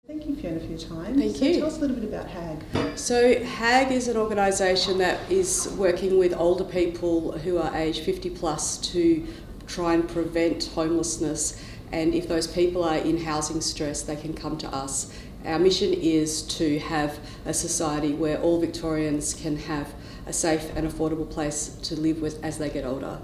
Thank you, Fiona, for your time. Thank you. Tell us a little bit about HAAG. So HAAG is an organisation that is working with older people who are aged 50 plus to try and prevent homelessness, and if those people are in housing stress, they can come to us. Our mission is to have a society where all Victorians can have a safe and affordable place to live with as they get older.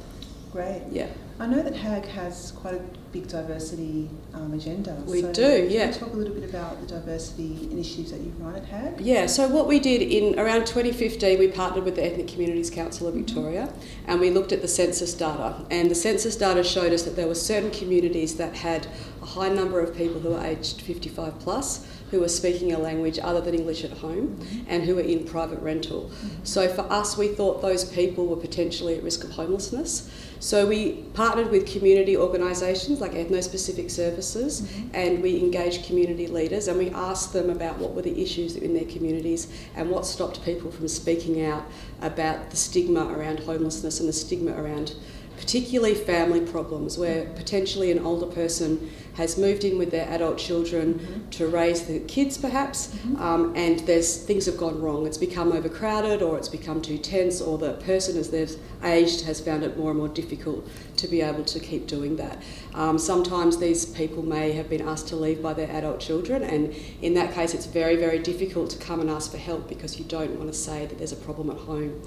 Great. Yeah. I know that HAAG has quite a big diversity agenda. We do, yeah. Can you talk a little bit about the diversity initiatives that you run at HAAG? Yeah, so what we did in around 2015, we partnered with the Ethnic Communities Council of Victoria, and we looked at the census data. And the census data showed us that there were certain communities that had a high number of people who are aged 55 plus, who were speaking a language other than English at home, and who were in private rental. So for us, we thought those people were potentially at risk of homelessness. So we partnered with community organisations like ethno-specific services, and we engaged community leaders, and we asked them about what were the issues in their communities and what stopped people from speaking out about the stigma around homelessness and the stigma around particularly family problems, where potentially an older person has moved in with their adult children to raise the kids perhaps, and things have gone wrong. It's become overcrowded, or it's become too tense, or the person as they've aged has found it more and more difficult to be able to keep doing that. Sometimes these people may have been asked to leave by their adult children, and in that case it's very, very difficult to come and ask for help because you don't want to say that there's a problem at home.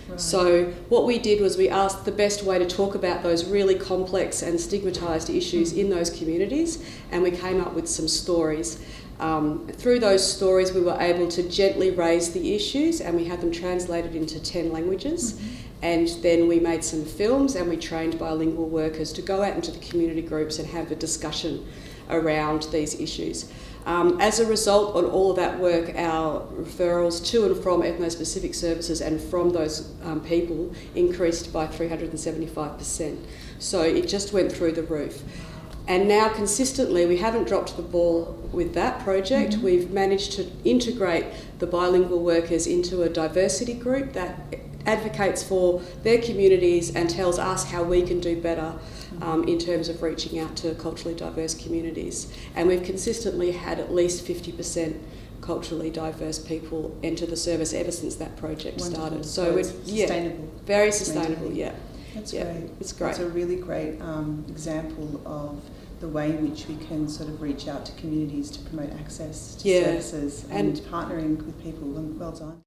Right. So what we did was we asked the best way to talk about those really complex and stigmatised issues in those communities, and we came up with some stories. Through those stories we were able to gently raise the issues, and we had them translated into 10 languages. And then we made some films, and we trained bilingual workers to go out into the community groups and have a discussion around these issues. As a result on all of that work, our referrals to and from ethno-specific services and from those people increased by 375%. So it just went through the roof. And now consistently, we haven't dropped the ball with that project. We've managed to integrate the bilingual workers into a diversity group that advocates for their communities and tells us how we can do better in terms of reaching out to culturally diverse communities. And we've consistently had at least 50% culturally diverse people enter the service ever since that project started. So it's sustainable. Very sustainable, yeah. That's great. It's great. It's a really great example of the way in which we can sort of reach out to communities to promote access to services and partnering with people. Well done.